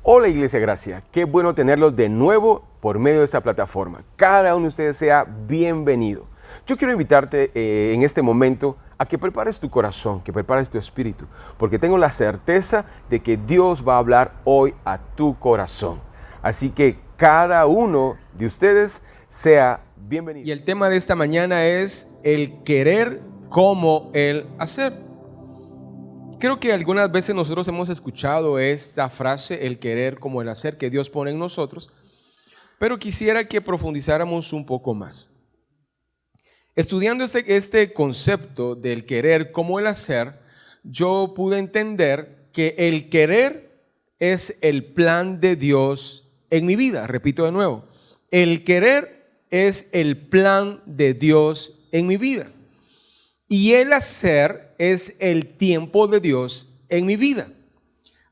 Hola Iglesia Gracia, qué bueno tenerlos de nuevo por medio de esta plataforma. Cada uno de ustedes sea bienvenido. Yo quiero invitarte en este momento a que prepares tu corazón, que prepares tu espíritu, porque tengo la certeza de que Dios va a hablar hoy a tu corazón. Así que cada uno de ustedes sea bienvenido. Y el tema de esta mañana es el querer como el hacer. Creo que algunas veces nosotros hemos escuchado esta frase, el querer como el hacer, que Dios pone en nosotros, pero quisiera que profundizáramos un poco más. Estudiando este concepto del querer como el hacer, yo pude entender que el querer es el plan de Dios en mi vida. Repito de nuevo, el querer es el plan de Dios en mi vida. Y el hacer es el tiempo de Dios en mi vida.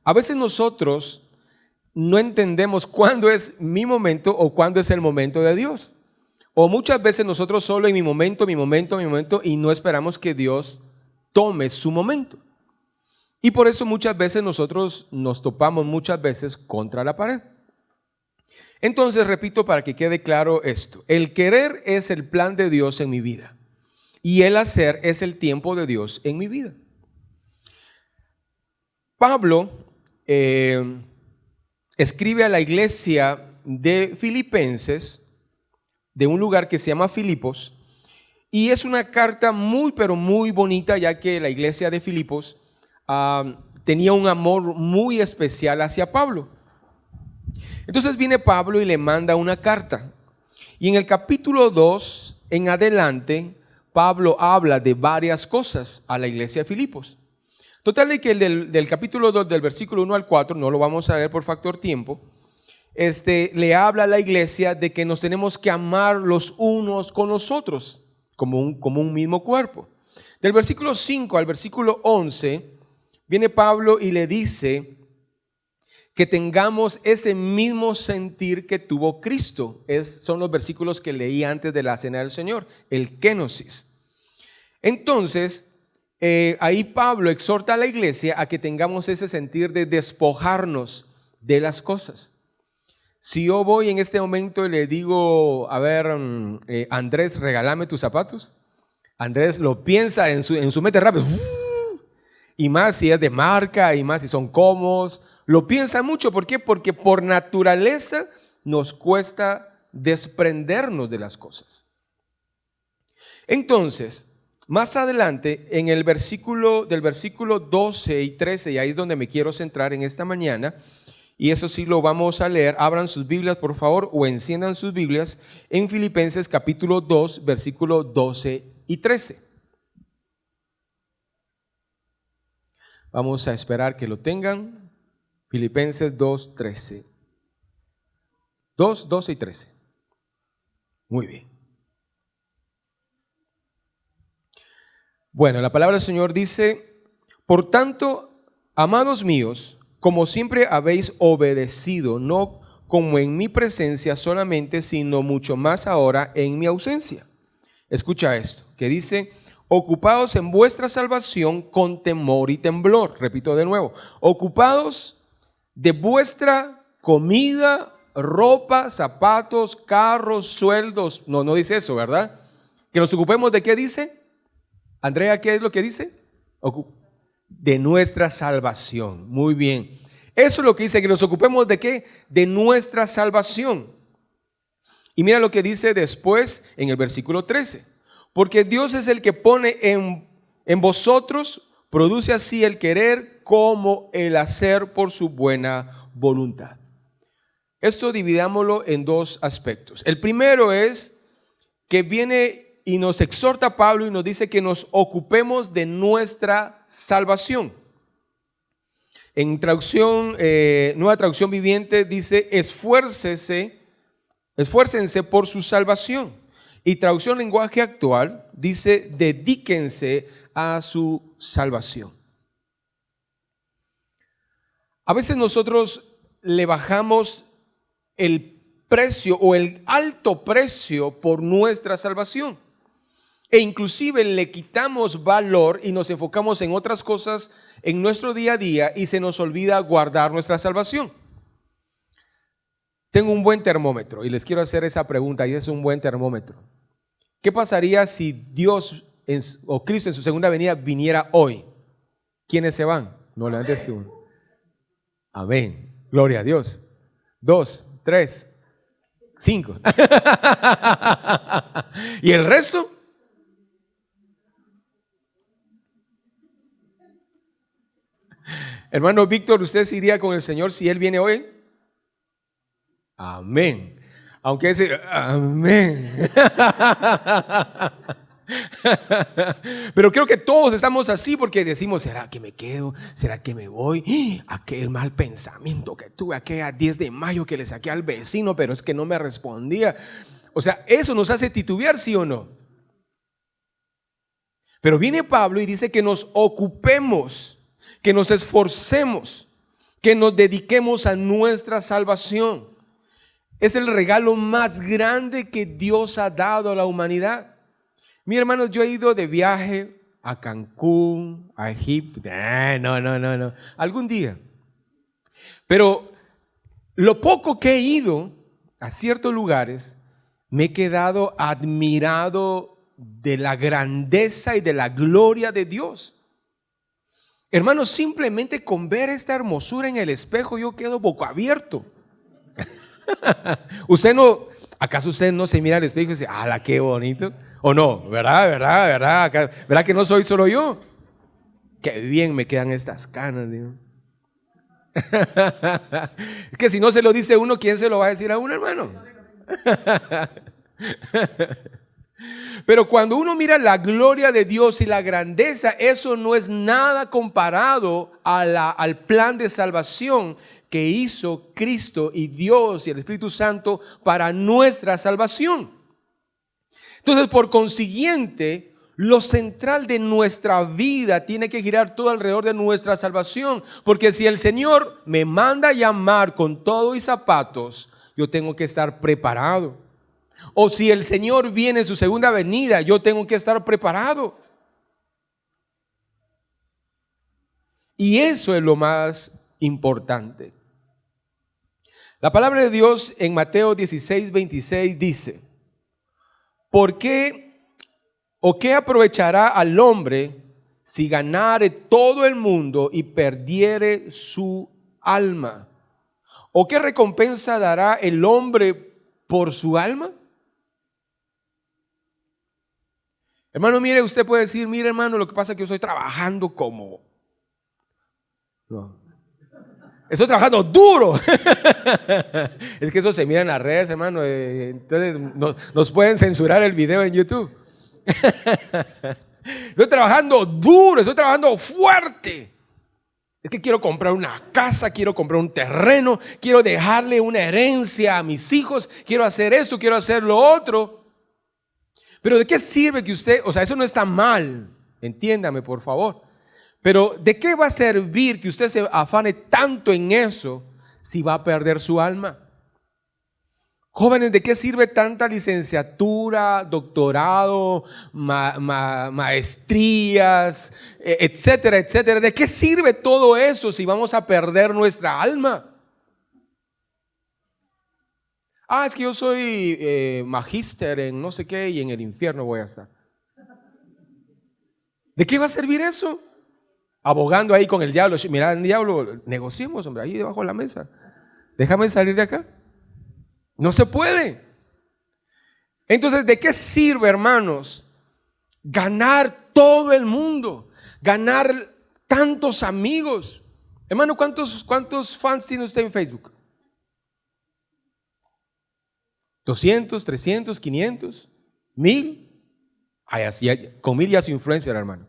A veces nosotros no entendemos cuándo es mi momento o cuándo es el momento de Dios. O muchas veces nosotros solo en mi momento, y no esperamos que Dios tome su momento. Y por eso muchas veces nosotros nos topamos muchas veces contra la pared. Entonces, repito para que quede claro esto. El querer es el plan de Dios en mi vida. Y el hacer es el tiempo de Dios en mi vida. Pablo escribe a la iglesia de Filipenses, de un lugar que se llama Filipos, y es una carta muy, pero muy bonita, ya que la iglesia de Filipos tenía un amor muy especial hacia Pablo. Entonces viene Pablo y le manda una carta. Y en el capítulo 2 en adelante, Pablo habla de varias cosas a la iglesia de Filipos. Total de que el del capítulo 2, del versículo 1 al 4, no lo vamos a ver por factor tiempo, le habla a la iglesia de que nos tenemos que amar los unos con los otros, como un mismo cuerpo. Del versículo 5 al versículo 11, viene Pablo y le dice que tengamos ese mismo sentir que tuvo Cristo. Son los versículos que leí antes de la cena del Señor, el kénosis. Entonces, ahí Pablo exhorta a la iglesia a que tengamos ese sentir de despojarnos de las cosas. Si yo voy en este momento y le digo, a ver, Andrés, regálame tus zapatos, Andrés lo piensa en su mente rápido, y más si es de marca, y más si son cómodos, lo piensa mucho. ¿Por qué? Porque por naturaleza nos cuesta desprendernos de las cosas. Entonces, más adelante, en el del versículo 12 y 13, y ahí es donde me quiero centrar en esta mañana, y eso sí lo vamos a leer. Abran sus Biblias, por favor, o enciendan sus Biblias en Filipenses capítulo 2, versículo 12 y 13. Vamos a esperar que lo tengan. Filipenses 2, 13. 2, 12 y 13. Muy bien. Bueno, la palabra del Señor dice: por tanto, amados míos, como siempre habéis obedecido, no como en mi presencia solamente, sino mucho más ahora en mi ausencia. Escucha esto, que dice: ocupados en vuestra salvación con temor y temblor. Repito de nuevo, ocupados de vuestra comida, ropa, zapatos, carros, sueldos. No dice eso, ¿verdad? Que nos ocupemos de qué dice. Andrea, ¿qué es lo que dice? De nuestra salvación. Muy bien. Eso es lo que dice, que nos ocupemos de qué? De nuestra salvación. Y mira lo que dice después en el versículo 13. Porque Dios es el que pone en vosotros, produce así el querer como el hacer por su buena voluntad. Esto dividámoslo en dos aspectos. El primero es que viene y nos exhorta Pablo y nos dice que nos ocupemos de nuestra salvación. En traducción, Nueva Traducción Viviente dice: esfuércense por su salvación. Y traducción Lenguaje Actual dice: dedíquense a su salvación. A veces nosotros le bajamos el precio o el alto precio por nuestra salvación. E inclusive le quitamos valor y nos enfocamos en otras cosas en nuestro día a día y se nos olvida guardar nuestra salvación. Tengo un buen termómetro y les quiero hacer esa pregunta, y es un buen termómetro. ¿Qué pasaría si Dios o Cristo en su segunda venida viniera hoy? ¿Quiénes se van? No, levantes uno. Amén. Gloria a Dios. 2, 3, 5. ¿Y el resto? Hermano Víctor, ¿usted se iría con el Señor si Él viene hoy? Amén. Aunque ese, amén. Pero creo que todos estamos así porque decimos, ¿será que me quedo? ¿Será que me voy? Aquel mal pensamiento que tuve aquella 10 de mayo que le saqué al vecino, pero es que no me respondía. O sea, eso nos hace titubear, ¿sí o no? Pero viene Pablo y dice que nos ocupemos, que nos esforcemos, que nos dediquemos a nuestra salvación. Es el regalo más grande que Dios ha dado a la humanidad. Mi hermano, yo he ido de viaje a Cancún, a Egipto. No. Algún día. Pero lo poco que he ido a ciertos lugares, me he quedado admirado de la grandeza y de la gloria de Dios. Hermano, simplemente con ver esta hermosura en el espejo, yo quedo boca abierto. ¿Acaso usted no se mira al espejo y dice, ¡ala, qué bonito! ¿O no? ¿Verdad que no soy solo yo? Qué bien me quedan estas canas, Dios. Es que si no se lo dice uno, ¿quién se lo va a decir a uno, hermano? Pero cuando uno mira la gloria de Dios y la grandeza, eso no es nada comparado al plan de salvación que hizo Cristo y Dios y el Espíritu Santo para nuestra salvación. Entonces, por consiguiente, lo central de nuestra vida tiene que girar todo alrededor de nuestra salvación. Porque si el Señor me manda a llamar con todo y zapatos, yo tengo que estar preparado. O si el Señor viene en su segunda venida, yo tengo que estar preparado. Y eso es lo más importante. La palabra de Dios en Mateo 16:26 dice: ¿por qué o qué aprovechará al hombre si ganare todo el mundo y perdiere su alma? ¿O qué recompensa dará el hombre por su alma? Hermano, mire, usted puede decir, mire hermano, lo que pasa es que yo estoy trabajando como... No. Estoy trabajando duro. Es que eso se mira en las redes, hermano. Entonces nos pueden censurar el video en YouTube. Estoy trabajando duro, estoy trabajando fuerte. Es que quiero comprar una casa, quiero comprar un terreno, quiero dejarle una herencia a mis hijos, quiero hacer esto, quiero hacer lo otro. Pero ¿de qué sirve que usted, o sea, eso no está mal, entiéndame por favor. Pero ¿de qué va a servir que usted se afane tanto en eso si va a perder su alma? Jóvenes, ¿de qué sirve tanta licenciatura, doctorado, maestrías, etcétera, etcétera? ¿De qué sirve todo eso si vamos a perder nuestra alma? Es que yo soy magíster en no sé qué y en el infierno voy a estar. ¿De qué va a servir eso? Abogando ahí con el diablo. Mira, el diablo, negociemos, hombre, ahí debajo de la mesa. Déjame salir de acá. No se puede. Entonces, ¿de qué sirve, hermanos, ganar todo el mundo? Ganar tantos amigos. Hermano, ¿cuántos fans tiene usted en Facebook? 200, 300, 500, 1000. Con 1000 ya es influencer, hermano.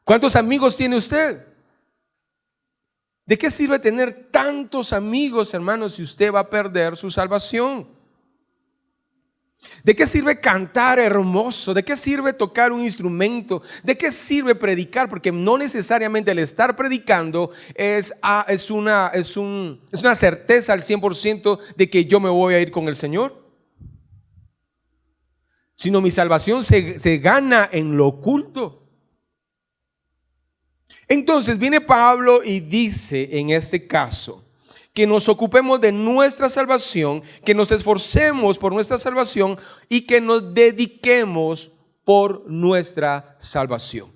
¿Cuántos amigos tiene usted? ¿De qué sirve tener tantos amigos, hermanos, si usted va a perder su salvación? ¿De qué sirve cantar hermoso? ¿De qué sirve tocar un instrumento? ¿De qué sirve predicar? Porque no necesariamente el estar predicando es una certeza al 100% de que yo me voy a ir con el Señor. Sino mi salvación se gana en lo oculto. Entonces viene Pablo y dice en este caso que nos ocupemos de nuestra salvación, que nos esforcemos por nuestra salvación y que nos dediquemos por nuestra salvación.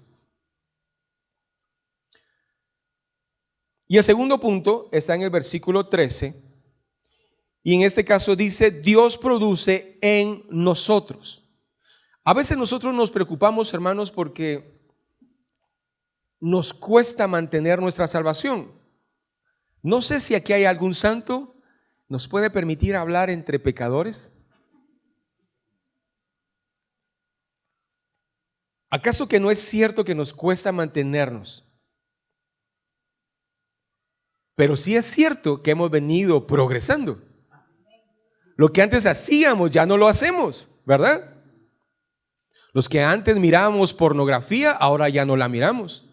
Y el segundo punto está en el versículo 13, y en este caso dice: Dios produce en nosotros. A veces nosotros nos preocupamos, hermanos, porque nos cuesta mantener nuestra salvación. No sé si aquí hay algún santo. ¿Nos puede permitir hablar entre pecadores? ¿Acaso que no es cierto que nos cuesta mantenernos? Pero sí es cierto que hemos venido progresando. Lo que antes hacíamos ya no lo hacemos, ¿verdad? Los que antes mirábamos pornografía, ahora ya no la miramos.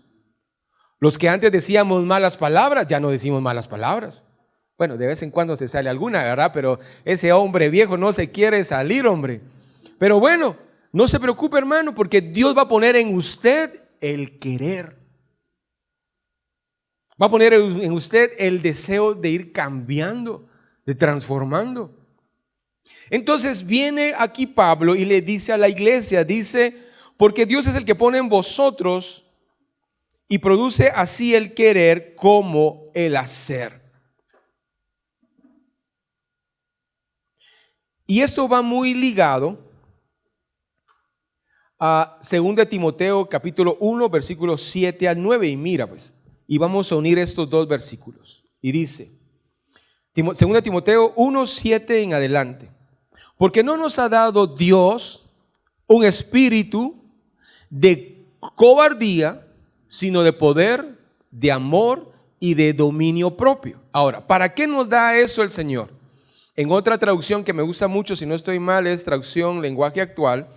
Los que antes decíamos malas palabras, ya no decimos malas palabras. Bueno, de vez en cuando se sale alguna, ¿verdad? Pero ese hombre viejo no se quiere salir, hombre. Pero bueno, no se preocupe, hermano, porque Dios va a poner en usted el querer. Va a poner en usted el deseo de ir cambiando, de transformando. Entonces viene aquí Pablo y le dice a la iglesia, dice: porque Dios es el que pone en vosotros y produce así el querer como el hacer. Y esto va muy ligado a 2 Timoteo capítulo 1 versículos 7 al 9. Y mira pues, y vamos a unir estos dos versículos. Y dice, 2 Timoteo 1, 7 en adelante: porque no nos ha dado Dios un espíritu de cobardía, sino de poder, de amor y de dominio propio. Ahora, ¿para qué nos da eso el Señor? En otra traducción que me gusta mucho, si no estoy mal, es traducción lenguaje actual.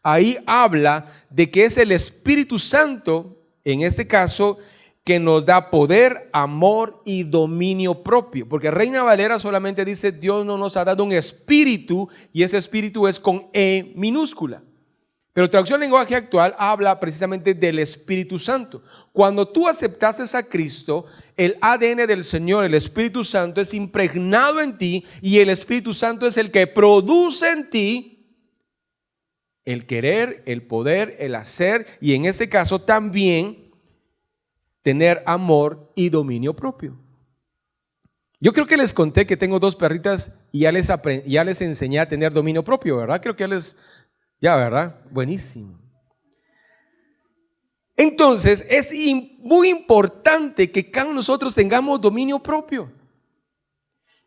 Ahí habla de que es el Espíritu Santo, en este caso, que nos da poder, amor y dominio propio. Porque Reina Valera solamente dice: Dios no nos ha dado un espíritu, y ese espíritu es con E minúscula. Pero traducción lenguaje actual habla precisamente del Espíritu Santo. Cuando tú aceptaste a Cristo, el ADN del Señor, el Espíritu Santo, es impregnado en ti, y el Espíritu Santo es el que produce en ti el querer, el poder, el hacer, y en ese caso también tener amor y dominio propio. Yo creo que les conté que tengo dos perritas y ya les enseñé a tener dominio propio, ¿verdad? Creo que ya, ¿verdad? Buenísimo. Entonces, es muy importante que cada uno de nosotros tengamos dominio propio.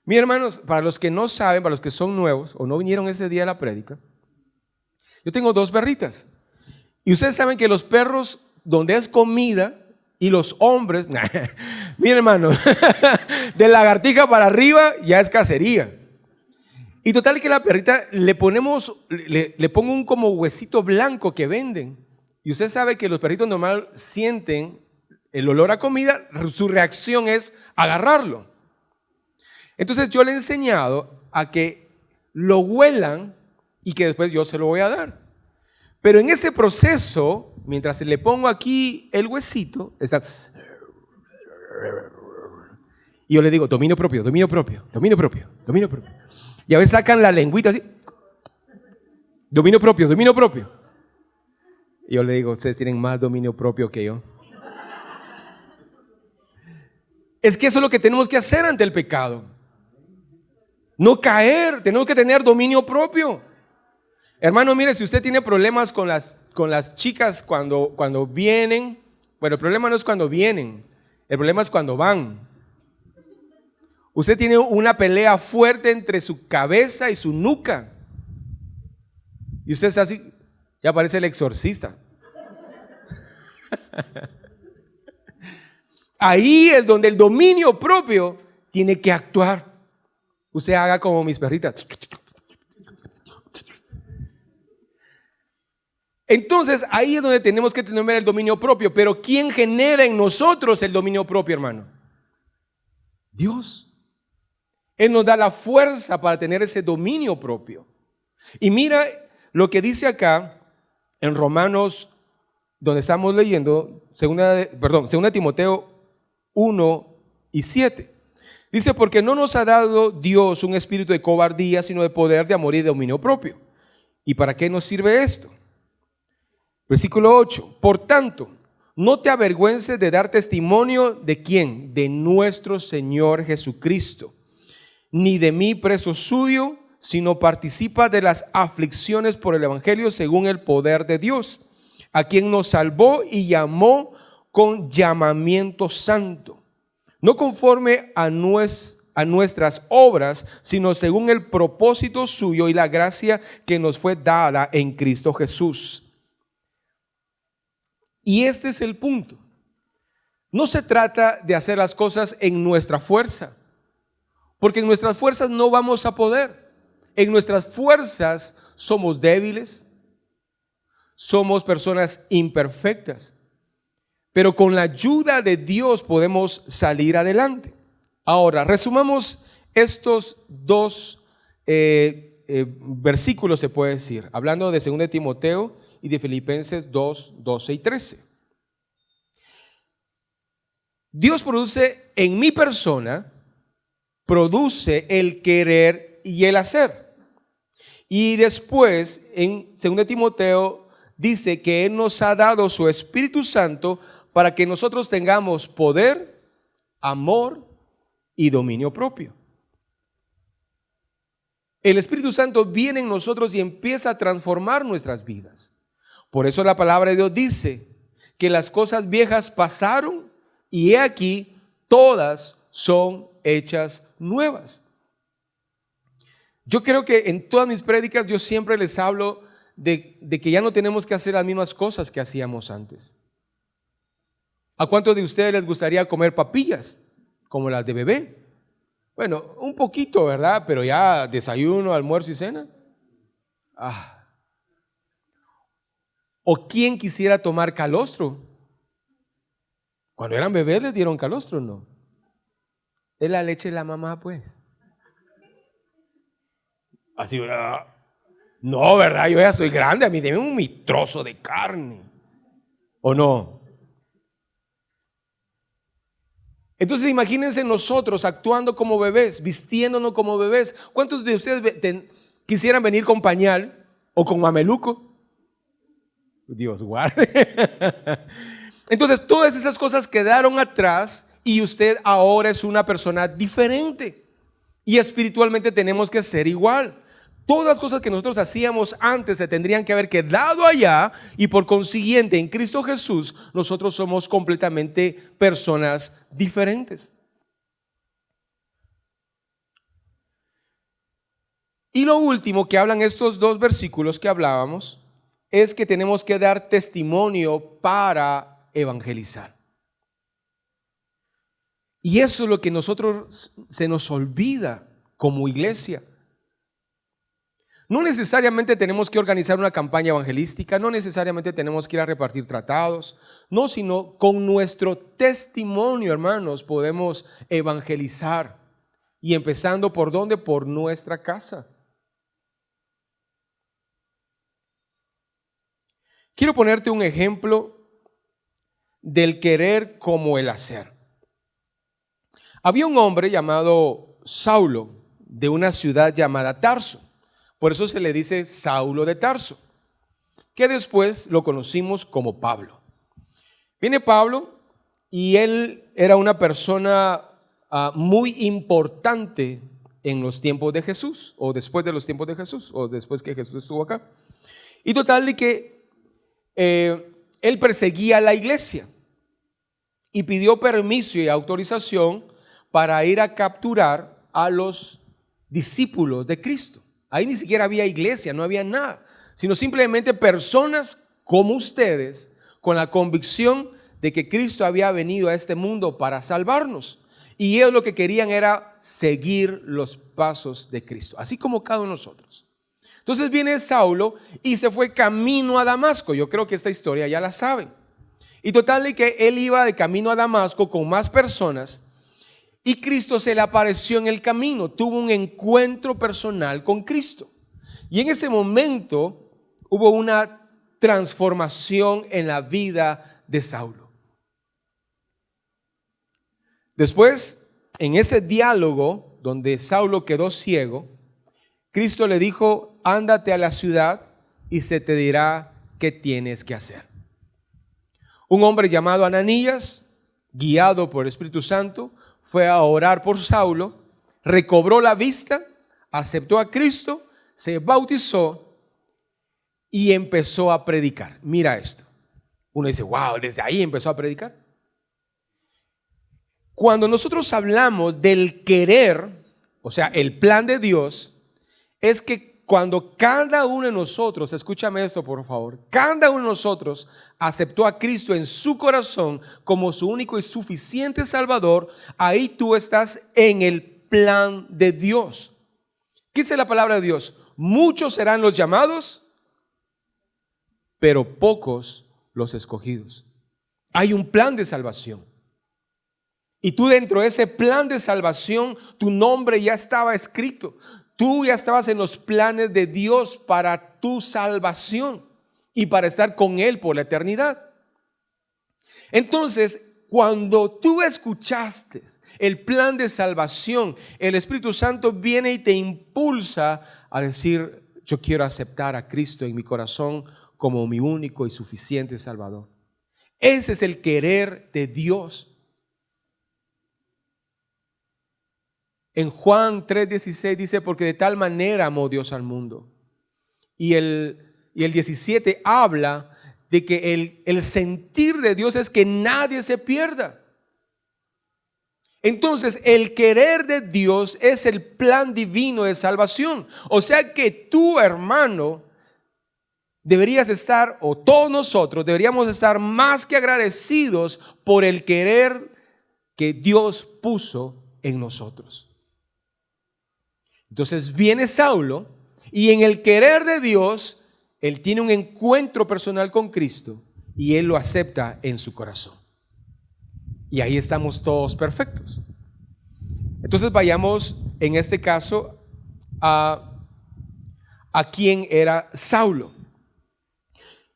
Mis hermanos, para los que no saben, para los que son nuevos o no vinieron ese día a la prédica, yo tengo dos perritas. Y ustedes saben que los perros, donde es comida, y los hombres, mi hermano, de lagartija para arriba ya es cacería. Y total que la perrita le pongo un como huesito blanco que venden. Y usted sabe que los perritos normal sienten el olor a comida, su reacción es agarrarlo. Entonces yo le he enseñado a que lo huelan y que después yo se lo voy a dar. Pero en ese proceso, mientras le pongo aquí el huesito, está... Y yo le digo: dominio propio, dominio propio, dominio propio, dominio propio. Y a veces sacan la lengüita así: dominio propio, dominio propio. Y yo le digo: ustedes tienen más dominio propio que yo. Es que eso es lo que tenemos que hacer ante el pecado. No caer, tenemos que tener dominio propio. Hermano, mire, si usted tiene problemas con las chicas cuando vienen, bueno, el problema no es cuando vienen, el problema es cuando van. Usted tiene una pelea fuerte entre su cabeza y su nuca. Y usted está así, ya parece el exorcista. Ahí es donde el dominio propio tiene que actuar. Usted haga como mis perritas. Entonces ahí es donde tenemos que tener el dominio propio. Pero ¿quién genera en nosotros el dominio propio, hermano? Dios. Él nos da la fuerza para tener ese dominio propio. Y mira lo que dice acá en Romanos, donde estamos leyendo, 2 Timoteo 1 y 7. Dice, porque no nos ha dado Dios un espíritu de cobardía, sino de poder, de amor y de dominio propio. ¿Y para qué nos sirve esto? Versículo 8. Por tanto, no te avergüences de dar testimonio de quién, de nuestro Señor Jesucristo, ni de mí preso suyo, sino participa de las aflicciones por el evangelio según el poder de Dios, a quien nos salvó y llamó con llamamiento santo, no conforme a nuestras obras, sino según el propósito suyo y la gracia que nos fue dada en Cristo Jesús. Y este es el punto. No se trata de hacer las cosas en nuestra fuerza, porque en nuestras fuerzas no vamos a poder. En nuestras fuerzas somos débiles, somos personas imperfectas, pero con la ayuda de Dios podemos salir adelante. Ahora, resumamos estos dos versículos, se puede decir, hablando de 2 Timoteo y de Filipenses 2, 12 y 13. Dios produce en mi persona, produce el querer y el hacer. Y después en 2 Timoteo dice que Él nos ha dado su Espíritu Santo para que nosotros tengamos poder, amor y dominio propio. El Espíritu Santo viene en nosotros y empieza a transformar nuestras vidas. Por eso la palabra de Dios dice que las cosas viejas pasaron y he aquí todas son hechas nuevas. Yo creo que en todas mis prédicas yo siempre les hablo de que ya no tenemos que hacer las mismas cosas que hacíamos antes. ¿A cuántos de ustedes les gustaría comer papillas como las de bebé? Bueno, un poquito, ¿verdad? Pero ya desayuno, almuerzo y cena. ¿O quién quisiera tomar calostro? Cuando eran bebés les dieron calostro, ¿no? Es la leche de la mamá, pues. Así, no, ¿verdad? Yo ya soy grande, a mí denme mi trozo de carne. ¿O no? Entonces imagínense nosotros actuando como bebés, vistiéndonos como bebés. ¿Cuántos de ustedes quisieran venir con pañal o con mameluco? Dios guarde. Entonces todas esas cosas quedaron atrás y usted ahora es una persona diferente. Y espiritualmente tenemos que ser igual. Todas las cosas que nosotros hacíamos antes se tendrían que haber quedado allá y por consiguiente en Cristo Jesús nosotros somos completamente personas diferentes. Y lo último que hablan estos dos versículos que hablábamos es que tenemos que dar testimonio para evangelizar. Y eso es lo que nosotros se nos olvida como iglesia. No necesariamente tenemos que organizar una campaña evangelística, no necesariamente tenemos que ir a repartir tratados, no, sino con nuestro testimonio, hermanos, podemos evangelizar. Y empezando ¿por dónde? Por nuestra casa. Quiero ponerte un ejemplo del querer como el hacer. Había un hombre llamado Saulo de una ciudad llamada Tarso. Por eso se le dice Saulo de Tarso, que después lo conocimos como Pablo. Viene Pablo y él era una persona muy importante en los tiempos de Jesús, o después de los tiempos de Jesús, o después que Jesús estuvo acá. Y total de que él perseguía a la iglesia y pidió permiso y autorización para ir a capturar a los discípulos de Cristo. Ahí ni siquiera había iglesia, no había nada, sino simplemente personas como ustedes con la convicción de que Cristo había venido a este mundo para salvarnos. Y ellos lo que querían era seguir los pasos de Cristo, así como cada uno de nosotros. Entonces viene Saulo y se fue camino a Damasco. Yo creo que esta historia ya la saben. Y total de que él iba de camino a Damasco con más personas. Y Cristo se le apareció en el camino, tuvo un encuentro personal con Cristo. Y en ese momento hubo una transformación en la vida de Saulo. Después en ese diálogo donde Saulo quedó ciego, Cristo le dijo, ándate a la ciudad y se te dirá qué tienes que hacer. Un hombre llamado Ananías, guiado por el Espíritu Santo, fue a orar por Saulo, recobró la vista, aceptó a Cristo, se bautizó y empezó a predicar. Mira esto. Uno dice, wow, desde ahí empezó a predicar. Cuando nosotros hablamos del querer, o sea, el plan de Dios, es que cuando cada uno de nosotros, escúchame esto por favor, cada uno de nosotros aceptó a Cristo en su corazón como su único y suficiente Salvador, ahí tú estás en el plan de Dios. ¿Qué dice la palabra de Dios? Muchos serán los llamados, pero pocos los escogidos. Hay un plan de salvación. Y tú dentro de ese plan de salvación, tu nombre ya estaba escrito. Tú ya estabas en los planes de Dios para tu salvación y para estar con Él por la eternidad. Entonces, cuando tú escuchaste el plan de salvación, el Espíritu Santo viene y te impulsa a decir, yo quiero aceptar a Cristo en mi corazón como mi único y suficiente Salvador. Ese es el querer de Dios. En Juan 3:16 dice, porque de tal manera amó Dios al mundo. Y el 17 habla de que el sentir de Dios es que nadie se pierda. Entonces, el querer de Dios es el plan divino de salvación. O sea que tú, hermano, deberías estar, o todos nosotros deberíamos estar más que agradecidos por el querer que Dios puso en nosotros. Entonces viene Saulo y en el querer de Dios, él tiene un encuentro personal con Cristo y él lo acepta en su corazón. Y ahí estamos todos perfectos. Entonces vayamos en este caso a quién era Saulo.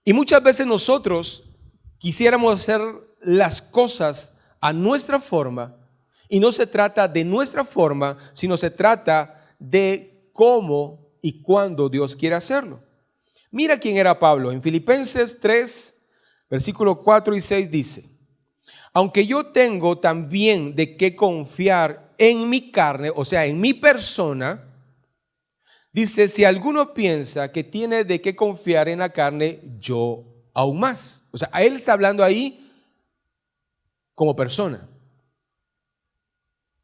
Y muchas veces nosotros quisiéramos hacer las cosas a nuestra forma y no se trata de nuestra forma, sino se trata de cómo y cuándo Dios quiere hacerlo. Mira quién era Pablo. En Filipenses 3, versículo 4 y 6 dice, aunque yo tengo también de qué confiar en mi carne, o sea, en mi persona, dice, si alguno piensa que tiene de qué confiar en la carne, yo aún más. O sea, a él está hablando ahí como persona.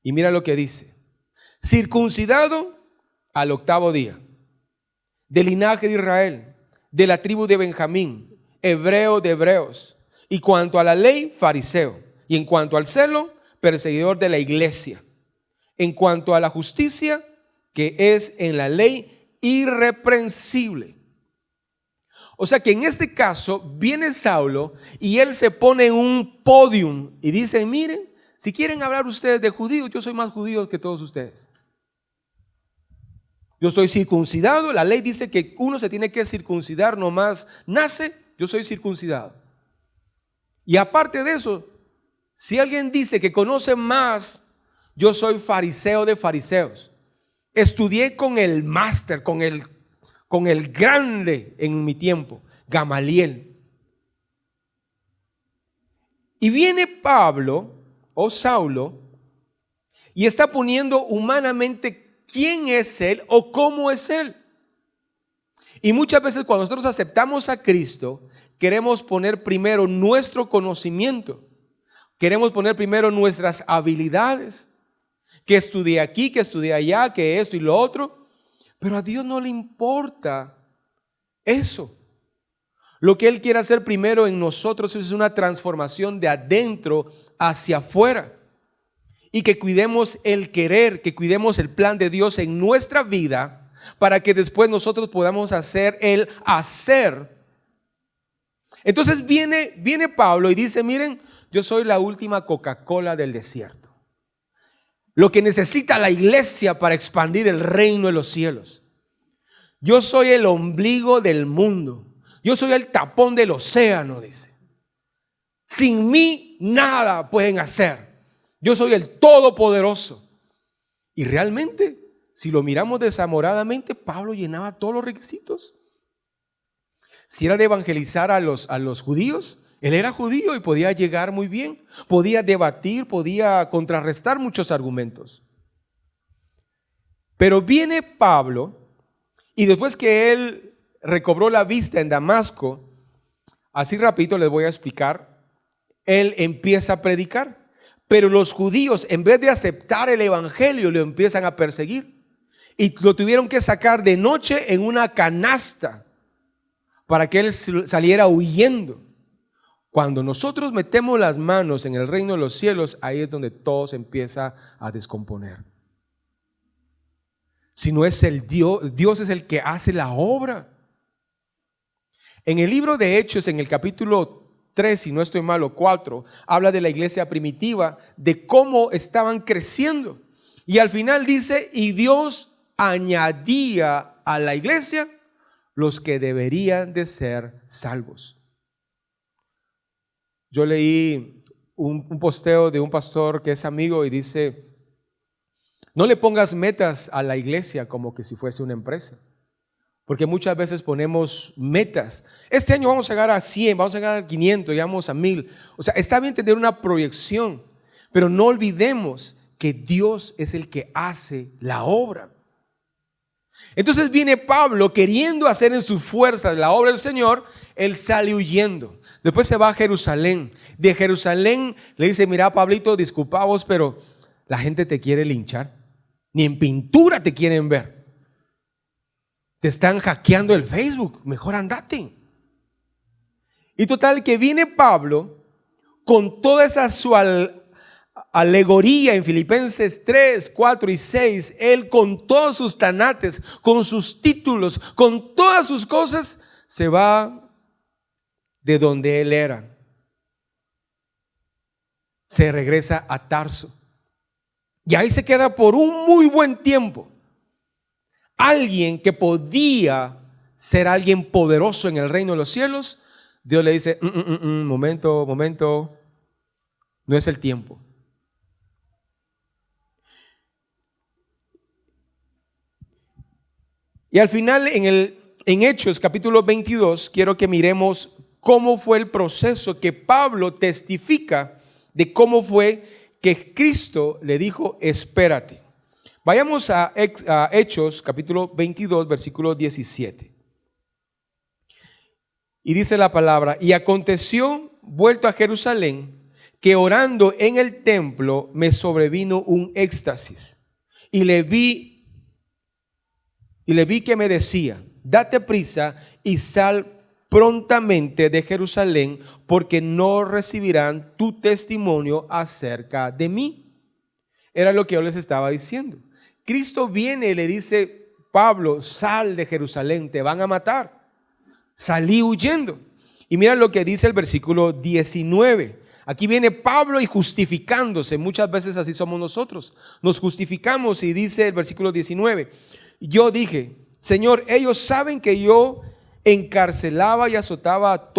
Y mira lo que dice. Circuncidado al 8º día, del linaje de Israel, de la tribu de Benjamín, hebreo de hebreos, y cuanto a la ley, fariseo, y en cuanto al celo, perseguidor de la iglesia, en cuanto a la justicia, que es en la ley, irreprensible. O sea que en este caso viene Saulo y él se pone en un podium y dice, miren, si quieren hablar ustedes de judíos, yo soy más judío que todos ustedes. Yo soy circuncidado, la ley dice que uno se tiene que circuncidar nomás nace, yo soy circuncidado. Y aparte de eso, si alguien dice que conoce más, yo soy fariseo de fariseos. Estudié con el máster, con el grande en mi tiempo, Gamaliel. Y viene Pablo o Saulo y está poniendo humanamente quién es él o cómo es él. Y muchas veces cuando nosotros aceptamos a Cristo, queremos poner primero nuestro conocimiento, queremos poner primero nuestras habilidades, que estudié aquí, que estudié allá, que esto y lo otro, pero a Dios no le importa eso. Lo que Él quiere hacer primero en nosotros es una transformación de adentro hacia afuera. Y que cuidemos el querer, que cuidemos el plan de Dios en nuestra vida para que después nosotros podamos hacer el hacer. Entonces viene Pablo y dice, miren, yo soy la última Coca-Cola del desierto. Lo que necesita la iglesia para expandir el reino de los cielos. Yo soy el ombligo del mundo. Yo soy el tapón del océano, dice. Sin mí nada pueden hacer. Yo soy el Todopoderoso. Y realmente, si lo miramos desamoradamente, Pablo llenaba todos los requisitos. Si era de evangelizar a los judíos, él era judío y podía llegar muy bien. Podía debatir, podía contrarrestar muchos argumentos. Pero viene Pablo y después que él recobró la vista en Damasco, así rapidito les voy a explicar, él empieza a predicar. Pero los judíos, en vez de aceptar el evangelio, lo empiezan a perseguir. Y lo tuvieron que sacar de noche en una canasta para que él saliera huyendo. Cuando nosotros metemos las manos en el reino de los cielos, ahí es donde todo se empieza a descomponer. Si no es el Dios, Dios es el que hace la obra. En el libro de Hechos, en el capítulo 3, si no estoy mal, o 4, habla de la iglesia primitiva, de cómo estaban creciendo. Y al final dice, y Dios añadía a la iglesia los que deberían de ser salvos. Yo leí un posteo de un pastor que es amigo y dice, no le pongas metas a la iglesia como que si fuese una empresa. Porque muchas veces ponemos metas. Este año vamos a llegar a 100, vamos a llegar a 500, llegamos a 1000. O sea, está bien tener una proyección, pero no olvidemos que Dios es el que hace la obra. Entonces viene Pablo queriendo hacer en sus fuerzas la obra del Señor, él sale huyendo. Después se va a Jerusalén. De Jerusalén le dice, mira Pablito, disculpa vos, pero la gente te quiere linchar. Ni en pintura te quieren ver. Te están hackeando el Facebook, mejor andate. Y total que viene Pablo con toda esa su alegoría en Filipenses 3, 4 y 6, él con todos sus tanates, con sus títulos, con todas sus cosas, se va de donde él era. Se regresa a Tarso. Y ahí se queda por un muy buen tiempo. Alguien que podía ser alguien poderoso en el reino de los cielos, Dios le dice, momento, no es el tiempo. Y al final en Hechos capítulo 22 quiero que miremos cómo fue el proceso que Pablo testifica de cómo fue que Cristo le dijo, espérate. Vayamos a Hechos capítulo 22 versículo 17. Y dice la palabra, y aconteció, vuelto a Jerusalén, que orando en el templo me sobrevino un éxtasis. Y le vi que me decía, date prisa y sal prontamente de Jerusalén, porque no recibirán tu testimonio acerca de mí. Era lo que yo les estaba diciendo. Cristo viene y le dice, Pablo, sal de Jerusalén, te van a matar. Salí huyendo. Y mira lo que dice el versículo 19. Aquí viene Pablo y justificándose. Muchas veces así somos nosotros. Nos justificamos y dice el versículo 19. Yo dije, Señor, ellos saben que yo encarcelaba y azotaba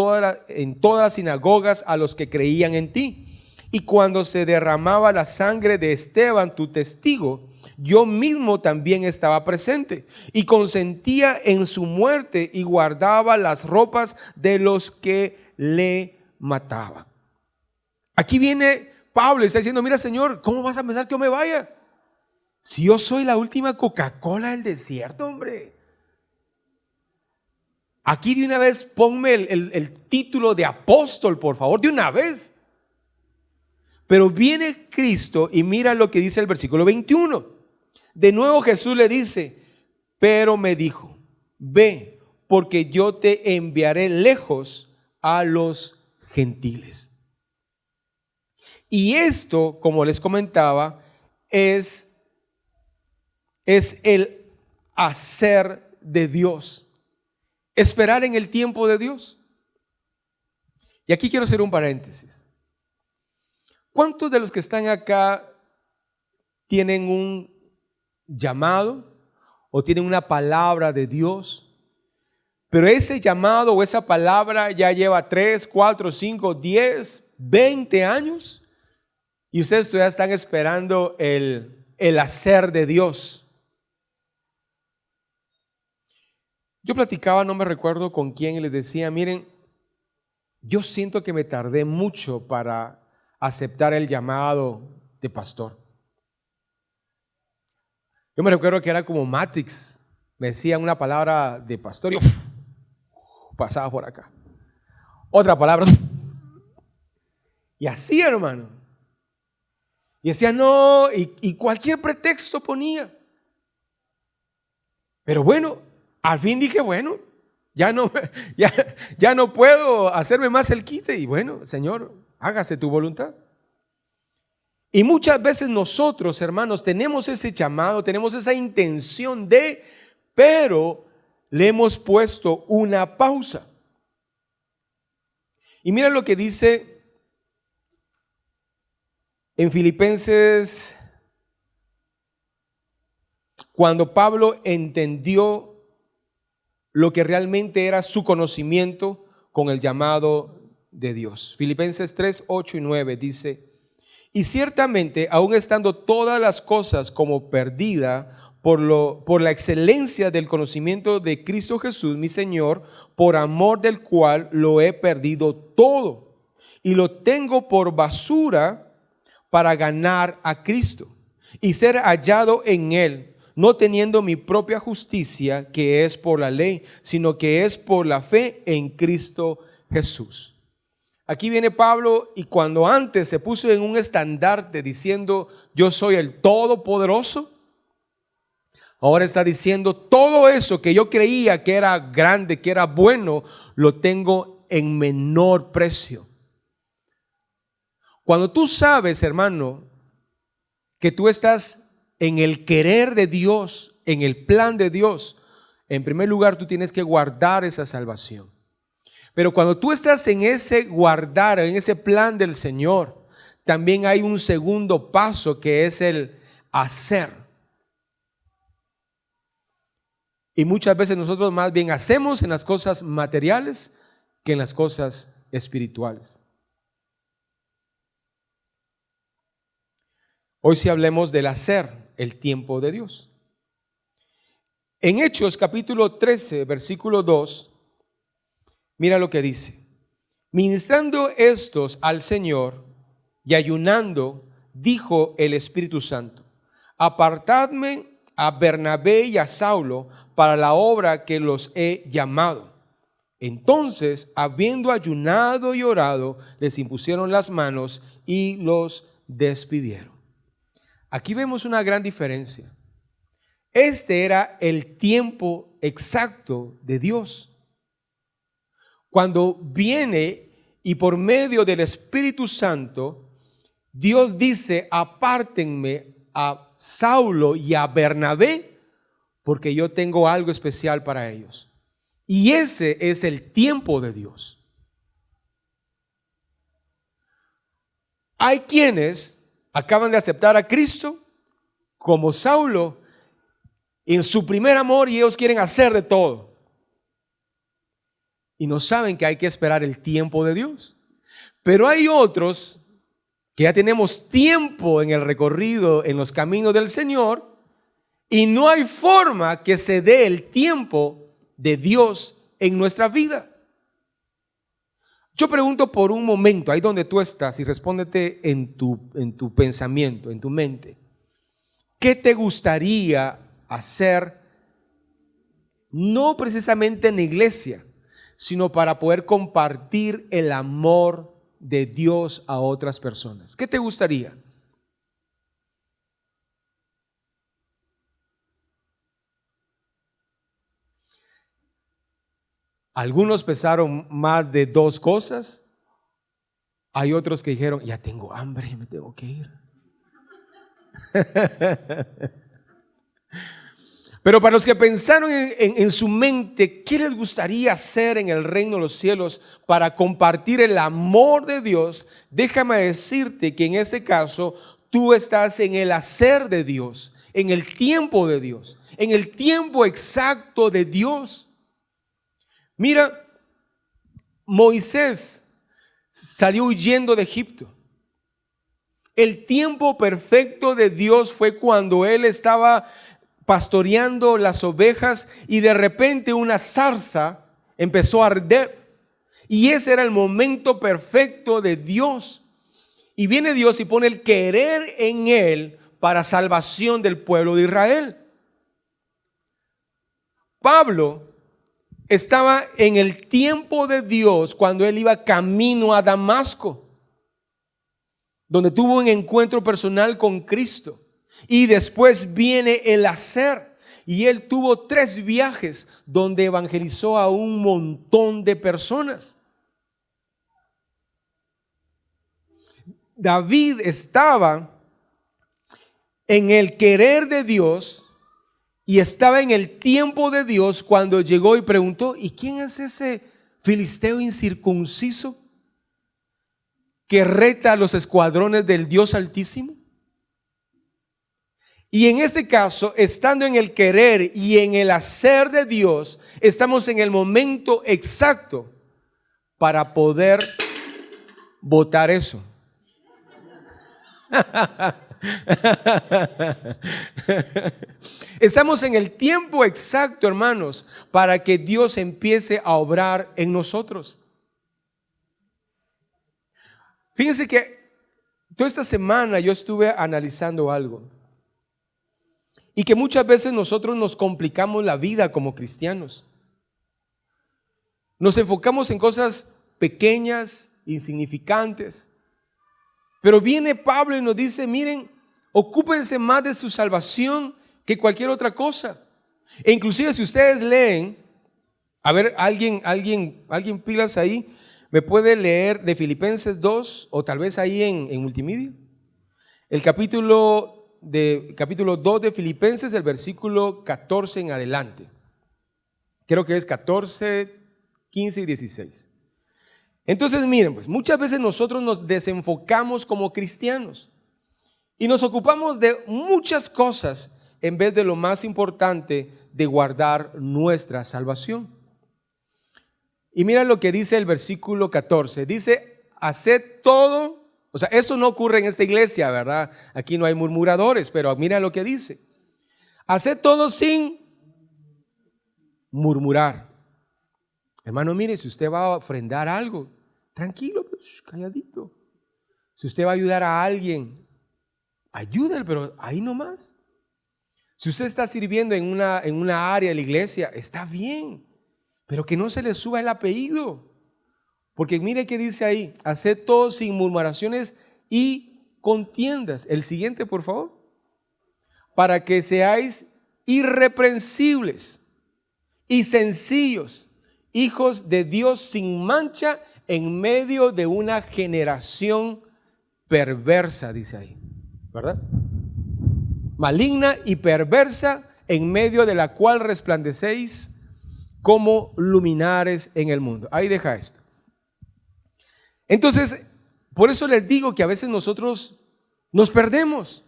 en todas las sinagogas a los que creían en ti. Y cuando se derramaba la sangre de Esteban, tu testigo, yo mismo también estaba presente y consentía en su muerte y guardaba las ropas de los que le mataban. Aquí viene Pablo y está diciendo, mira Señor, ¿cómo vas a pensar que yo me vaya? Si yo soy la última Coca-Cola del desierto, hombre. Aquí de una vez ponme el título de apóstol, por favor, de una vez. Pero viene Cristo y mira lo que dice el versículo 21. De nuevo Jesús le dice, pero me dijo, ve, porque yo te enviaré lejos a los gentiles. Y esto, como les comentaba, es el hacer de Dios. Esperar en el tiempo de Dios. Y aquí quiero hacer un paréntesis. ¿Cuántos de los que están acá tienen un llamado o tienen una palabra de Dios? Pero ese llamado o esa palabra ya lleva 3, 4, 5, 10, 20 años Y ustedes todavía están esperando el hacer de Dios. Yo platicaba, no me recuerdo con quién, y les decía, miren, yo siento que me tardé mucho para aceptar el llamado de pastor. Yo me recuerdo que era como Matrix, me decía una palabra de pastor y pasaba por acá. Otra palabra. Y así, hermano. Y decía, no, y cualquier pretexto ponía. Pero bueno, al fin dije, bueno, ya no puedo hacerme más el quite. Y bueno, Señor, hágase tu voluntad. Y muchas veces nosotros, hermanos, tenemos ese llamado, tenemos esa intención pero le hemos puesto una pausa. Y mira lo que dice en Filipenses, cuando Pablo entendió lo que realmente era su conocimiento con el llamado de Dios. Filipenses 3, 8 y 9 dice: y ciertamente, aun estando todas las cosas como perdida por la excelencia del conocimiento de Cristo Jesús, mi Señor, por amor del cual lo he perdido todo y lo tengo por basura para ganar a Cristo y ser hallado en Él, no teniendo mi propia justicia que es por la ley, sino que es por la fe en Cristo Jesús. Aquí viene Pablo, y cuando antes se puso en un estandarte diciendo yo soy el Todopoderoso, ahora está diciendo todo eso que yo creía que era grande, que era bueno, lo tengo en menor precio. Cuando tú sabes, hermano, que tú estás en el querer de Dios, en el plan de Dios, en primer lugar tú tienes que guardar esa salvación. Pero cuando tú estás en ese guardar, en ese plan del Señor, también hay un segundo paso que es el hacer. Y muchas veces nosotros más bien hacemos en las cosas materiales que en las cosas espirituales. Hoy sí hablemos del hacer, el tiempo de Dios. En Hechos capítulo 13, versículo 2, mira lo que dice: ministrando estos al Señor y ayunando, dijo el Espíritu Santo: apartadme a Bernabé y a Saulo para la obra que los he llamado. Entonces, habiendo ayunado y orado, les impusieron las manos y los despidieron. Aquí vemos una gran diferencia. Este era el tiempo exacto de Dios. Cuando viene y por medio del Espíritu Santo, Dios dice: apártenme a Saulo y a Bernabé, porque yo tengo algo especial para ellos. Y ese es el tiempo de Dios. Hay quienes acaban de aceptar a Cristo como Saulo en su primer amor y ellos quieren hacer de todo. Y no saben que hay que esperar el tiempo de Dios. Pero hay otros que ya tenemos tiempo en el recorrido, en los caminos del Señor, y no hay forma que se dé el tiempo de Dios en nuestra vida. Yo pregunto por un momento, ahí donde tú estás, y respóndete en tu pensamiento, en tu mente. ¿Qué te gustaría hacer? No precisamente en la iglesia, sino para poder compartir el amor de Dios a otras personas. ¿Qué te gustaría? Algunos pensaron más de 2 cosas. Hay otros que dijeron: ya tengo hambre, me tengo que ir. Pero para los que pensaron en su mente, ¿qué les gustaría hacer en el reino de los cielos para compartir el amor de Dios? Déjame decirte que en este caso tú estás en el hacer de Dios, en el tiempo de Dios, en el tiempo exacto de Dios. Mira, Moisés salió huyendo de Egipto. El tiempo perfecto de Dios fue cuando Él estaba pastoreando las ovejas y de repente una zarza empezó a arder. Y ese era el momento perfecto de Dios. Y viene Dios y pone el querer en Él para salvación del pueblo de Israel. Pablo estaba en el tiempo de Dios cuando él iba camino a Damasco, donde tuvo un encuentro personal con Cristo. Y después viene el hacer. Y él tuvo 3 viajes donde evangelizó a un montón de personas. David estaba en el querer de Dios y estaba en el tiempo de Dios cuando llegó y preguntó: ¿y quién es ese filisteo incircunciso que reta a los escuadrones del Dios Altísimo? Y en este caso, estando en el querer y en el hacer de Dios, estamos en el momento exacto para poder votar eso. Estamos en el tiempo exacto, hermanos, para que Dios empiece a obrar en nosotros. Fíjense que toda esta semana yo estuve analizando algo, y que muchas veces nosotros nos complicamos la vida como cristianos. Nos enfocamos en cosas pequeñas, insignificantes. Pero viene Pablo y nos dice: miren, ocúpense más de su salvación que cualquier otra cosa. E inclusive si ustedes leen, a ver, alguien pilas ahí, me puede leer de Filipenses 2 o tal vez ahí en multimedia. El capítulo 2 de Filipenses, el versículo 14 en adelante. Creo que es 14, 15 y 16. Entonces miren, pues muchas veces nosotros nos desenfocamos como cristianos y nos ocupamos de muchas cosas en vez de lo más importante, de guardar nuestra salvación. Y mira lo que dice el versículo 14. Dice: haced todo. O sea, eso no ocurre en esta iglesia, ¿verdad? Aquí no hay murmuradores, pero mira lo que dice: haced todo sin murmurar. Hermano, mire, si usted va a ofrendar algo, tranquilo, pues, calladito. Si usted va a ayudar a alguien, ayúdale, pero ahí nomás. Si usted está sirviendo en una área de la iglesia, está bien, pero que no se le suba el apellido. Porque mire que dice ahí: haced todo sin murmuraciones y contiendas. El siguiente, por favor. Para que seáis irreprensibles y sencillos, hijos de Dios sin mancha en medio de una generación perversa, dice ahí, ¿verdad? Maligna y perversa, en medio de la cual resplandecéis como luminares en el mundo. Ahí deja esto. Entonces, por eso les digo que a veces nosotros nos perdemos.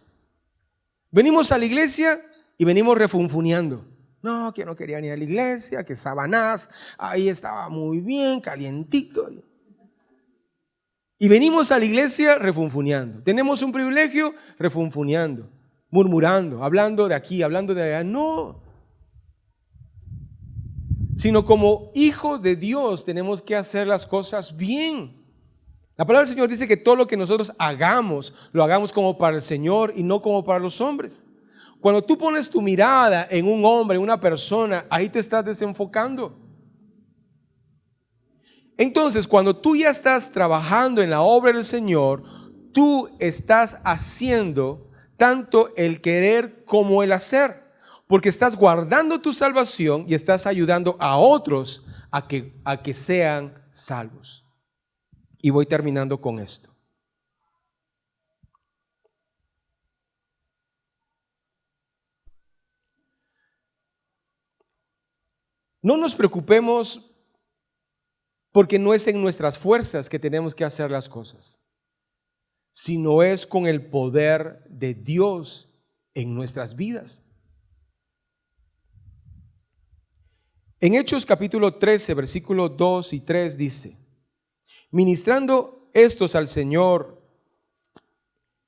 Venimos a la iglesia y venimos refunfuneando. No, que no quería ni a la iglesia, que Sabanás, ahí estaba muy bien, calientito. Y venimos a la iglesia refunfuneando. Tenemos un privilegio, refunfuneando, murmurando, hablando de aquí, hablando de allá. No. Sino como hijos de Dios tenemos que hacer las cosas bien. La palabra del Señor dice que todo lo que nosotros hagamos, lo hagamos como para el Señor y no como para los hombres. Cuando tú pones tu mirada en un hombre, en una persona, ahí te estás desenfocando. Entonces, cuando tú ya estás trabajando en la obra del Señor, tú estás haciendo tanto el querer como el hacer, porque estás guardando tu salvación y estás ayudando a otros a que sean salvos. Y voy terminando con esto. No nos preocupemos porque no es en nuestras fuerzas que tenemos que hacer las cosas, sino es con el poder de Dios en nuestras vidas. En Hechos capítulo 13, versículos 2 y 3 dice: ministrando estos al Señor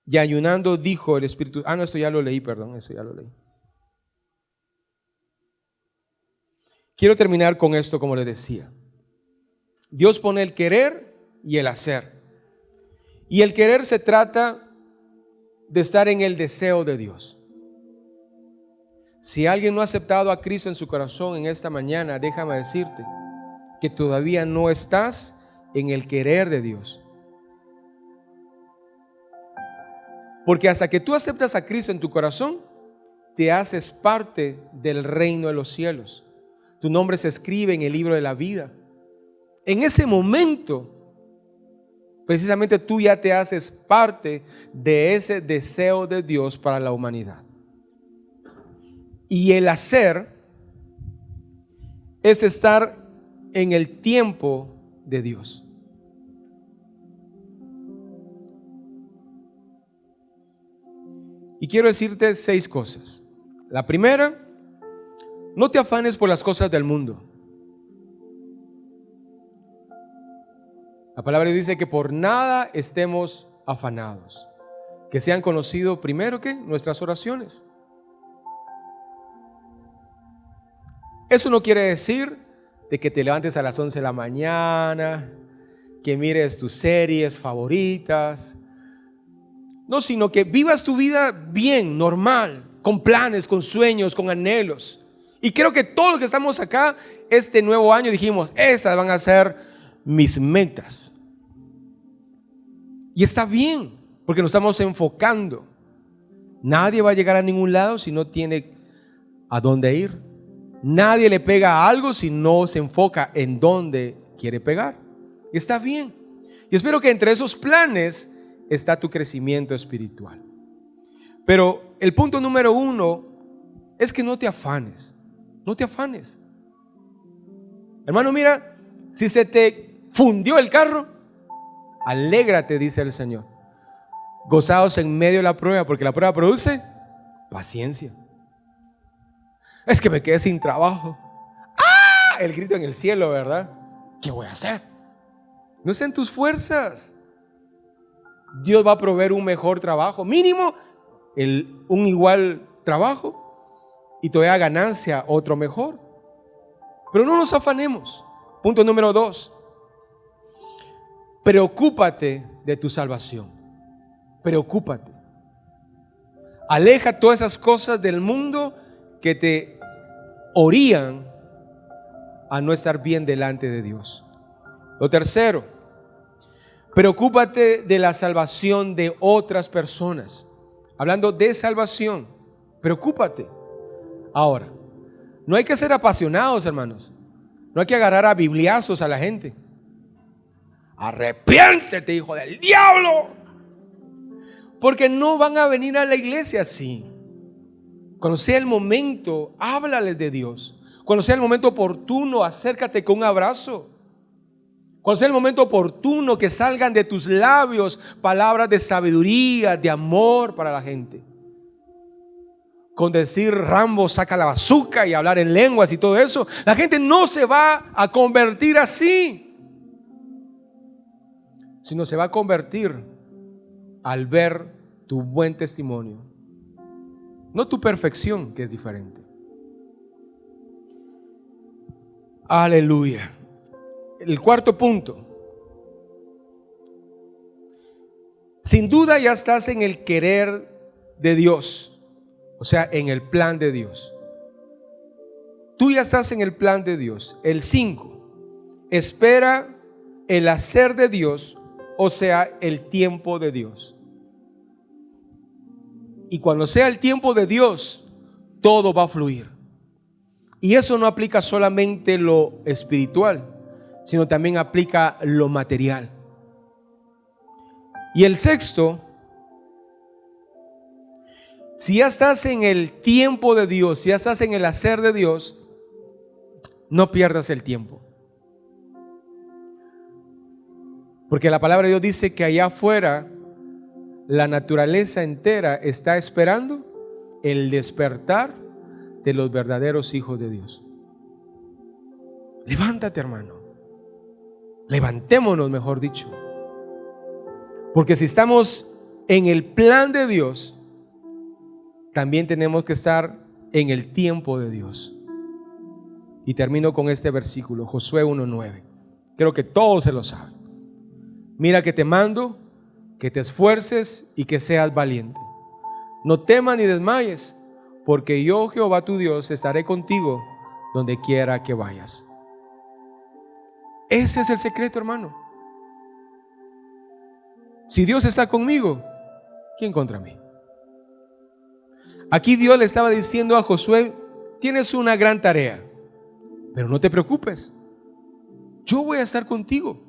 y ayunando dijo el Espíritu. No, esto ya lo leí, perdón, eso ya lo leí. Quiero terminar con esto, como les decía. Dios pone el querer y el hacer. Y el querer se trata de estar en el deseo de Dios. Si alguien no ha aceptado a Cristo en su corazón en esta mañana, déjame decirte que todavía no estás en el querer de Dios. Porque hasta que tú aceptas a Cristo en tu corazón, te haces parte del reino de los cielos. Tu nombre se escribe en el libro de la vida. En ese momento, precisamente tú ya te haces parte de ese deseo de Dios para la humanidad. Y el hacer es estar en el tiempo de Dios. Y quiero decirte 6 cosas. La primera, no te afanes por las cosas del mundo. La palabra dice que por nada estemos afanados. Que sean conocidos primero que nuestras oraciones. Eso no quiere decir de que te levantes a las 11 de la mañana, que mires tus series favoritas. No, sino que vivas tu vida bien, normal, con planes, con sueños, con anhelos. Y creo que todos los que estamos acá, este nuevo año dijimos, estas van a ser mis metas. Y está bien, porque nos estamos enfocando. Nadie va a llegar a ningún lado si no tiene a dónde ir. Nadie le pega a algo si no se enfoca en dónde quiere pegar. Y está bien. Y espero que entre esos planes está tu crecimiento espiritual. Pero el punto número 1 es que no te afanes. No te afanes. Hermano, mira, si se te fundió el carro, alégrate, dice el Señor. Gozaos en medio de la prueba, porque la prueba produce paciencia. Es que me quedé sin trabajo. El grito en el cielo, ¿verdad? ¿Qué voy a hacer? No está en tus fuerzas. Dios va a proveer un mejor trabajo, mínimo un igual trabajo, y todavía ganancia otro mejor. Pero no nos afanemos. Punto número 2. Preocúpate de tu salvación. Preocúpate. Aleja todas esas cosas del mundo que te orían a no estar bien delante de Dios. Lo tercero, preocúpate de la salvación de otras personas. Hablando de salvación, preocúpate. Ahora, no hay que ser apasionados, hermanos. No hay que agarrar a bibliazos a la gente. Arrepiéntete, hijo del diablo. Porque no van a venir a la iglesia así. Cuando sea el momento, háblales de Dios. Cuando sea el momento oportuno, acércate con un abrazo. Cuando sea el momento oportuno, que salgan de tus labios palabras de sabiduría, de amor para la gente. Con decir Rambo saca la bazuca y hablar en lenguas y todo eso, la gente no se va a convertir así, sino se va a convertir al ver tu buen testimonio, no tu perfección, que es diferente. Aleluya. El cuarto punto. Sin duda ya estás en el querer de Dios. O sea, en el plan de Dios. Tú ya estás en el plan de Dios. El 5. Espera el hacer de Dios, o sea, el tiempo de Dios. Y cuando sea el tiempo de Dios, todo va a fluir. Y eso no aplica solamente lo espiritual, sino también aplica lo material. Y el sexto, si ya estás en el tiempo de Dios, si ya estás en el hacer de Dios, no pierdas el tiempo. Porque la palabra de Dios dice que allá afuera la naturaleza entera está esperando el despertar de los verdaderos hijos de Dios. Levántate, hermano. Levantémonos, mejor dicho. Porque si estamos en el plan de Dios, también tenemos que estar en el tiempo de Dios. Y termino con este versículo, Josué 1:9. Creo que todos se lo saben. Mira que te mando, que te esfuerces y que seas valiente. No temas ni desmayes, porque yo, Jehová tu Dios, estaré contigo donde quiera que vayas. Ese es el secreto, hermano. Si Dios está conmigo, ¿quién contra mí? Aquí Dios le estaba diciendo a Josué: tienes una gran tarea, pero no te preocupes, yo voy a estar contigo.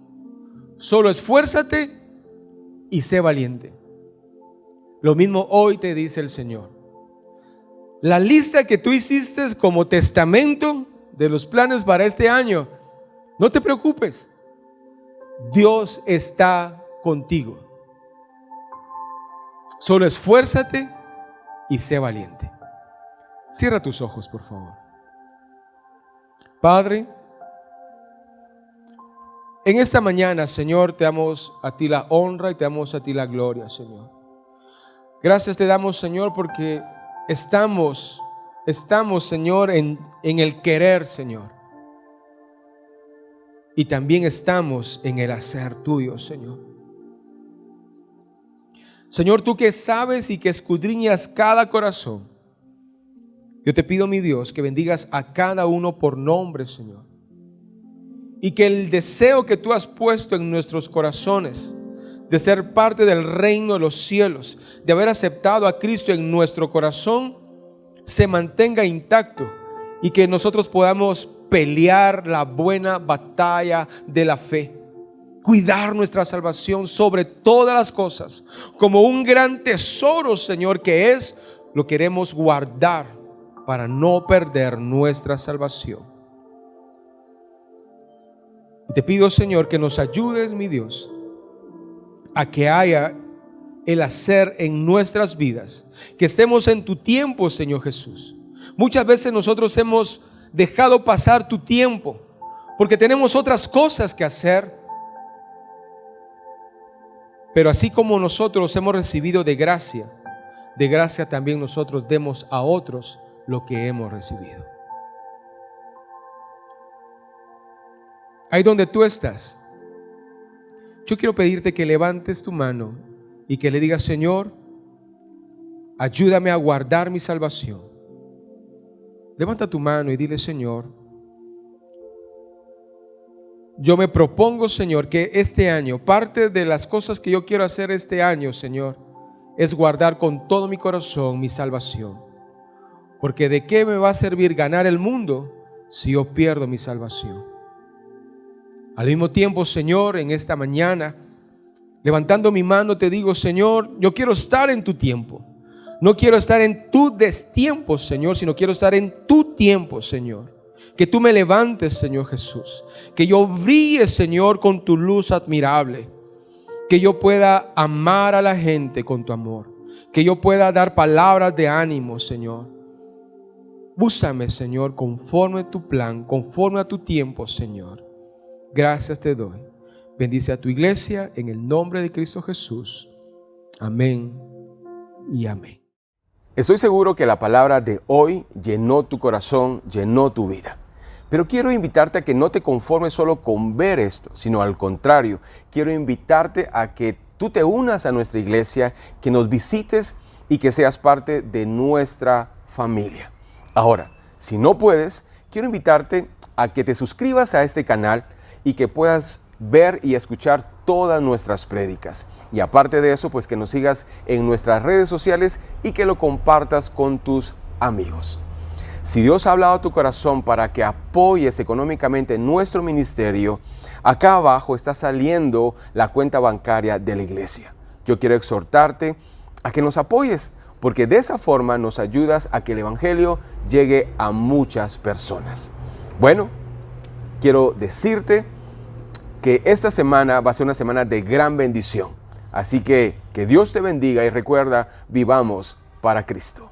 Solo esfuérzate y sé valiente. Lo mismo hoy te dice el Señor. La lista que tú hiciste como testamento de los planes para este año, no te preocupes, Dios está contigo. Solo esfuérzate y sé valiente. Cierra tus ojos, por favor. Padre, en esta mañana, Señor, te damos a ti la honra y te damos a ti la gloria, Señor. Gracias te damos, Señor, porque estamos, Señor, en el querer, Señor. Y también estamos en el hacer tuyo, Señor. Señor, tú que sabes y que escudriñas cada corazón, yo te pido, mi Dios, que bendigas a cada uno por nombre, Señor. Y que el deseo que tú has puesto en nuestros corazones de ser parte del reino de los cielos, de haber aceptado a Cristo en nuestro corazón, se mantenga intacto y que nosotros podamos pelear la buena batalla de la fe. Cuidar nuestra salvación sobre todas las cosas, como un gran tesoro, Señor, que es, lo queremos guardar para no perder nuestra salvación. Y te pido, Señor, que nos ayudes, mi Dios, a que haya el hacer en nuestras vidas, que estemos en tu tiempo, Señor Jesús. Muchas veces nosotros hemos dejado pasar tu tiempo porque tenemos otras cosas que hacer. Pero así como nosotros hemos recibido de gracia también nosotros demos a otros lo que hemos recibido. Ahí donde tú estás, yo quiero pedirte que levantes tu mano y que le digas: Señor, ayúdame a guardar mi salvación. Levanta tu mano y dile: Señor, yo me propongo, Señor, que este año, parte de las cosas que yo quiero hacer este año, Señor, es guardar con todo mi corazón mi salvación. Porque ¿de qué me va a servir ganar el mundo si yo pierdo mi salvación? Al mismo tiempo, Señor, en esta mañana, levantando mi mano, te digo: Señor, yo quiero estar en tu tiempo. No quiero estar en tu destiempo, Señor, sino quiero estar en tu tiempo, Señor. Que tú me levantes, Señor Jesús. Que yo brille, Señor, con tu luz admirable. Que yo pueda amar a la gente con tu amor. Que yo pueda dar palabras de ánimo, Señor. Úsame, Señor, conforme a tu plan, conforme a tu tiempo, Señor. Gracias te doy. Bendice a tu iglesia en el nombre de Cristo Jesús. Amén y amén. Estoy seguro que la palabra de hoy llenó tu corazón, llenó tu vida. Pero quiero invitarte a que no te conformes solo con ver esto, sino al contrario, quiero invitarte a que tú te unas a nuestra iglesia, que nos visites y que seas parte de nuestra familia. Ahora, si no puedes, quiero invitarte a que te suscribas a este canal y que puedas ver y escuchar todas nuestras prédicas. Y aparte de eso, pues que nos sigas en nuestras redes sociales y que lo compartas con tus amigos. Si Dios ha hablado a tu corazón para que apoyes económicamente nuestro ministerio, acá abajo está saliendo la cuenta bancaria de la iglesia. Yo quiero exhortarte a que nos apoyes, porque de esa forma nos ayudas a que el evangelio llegue a muchas personas. Bueno, quiero decirte que esta semana va a ser una semana de gran bendición. Así que Dios te bendiga y recuerda, vivamos para Cristo.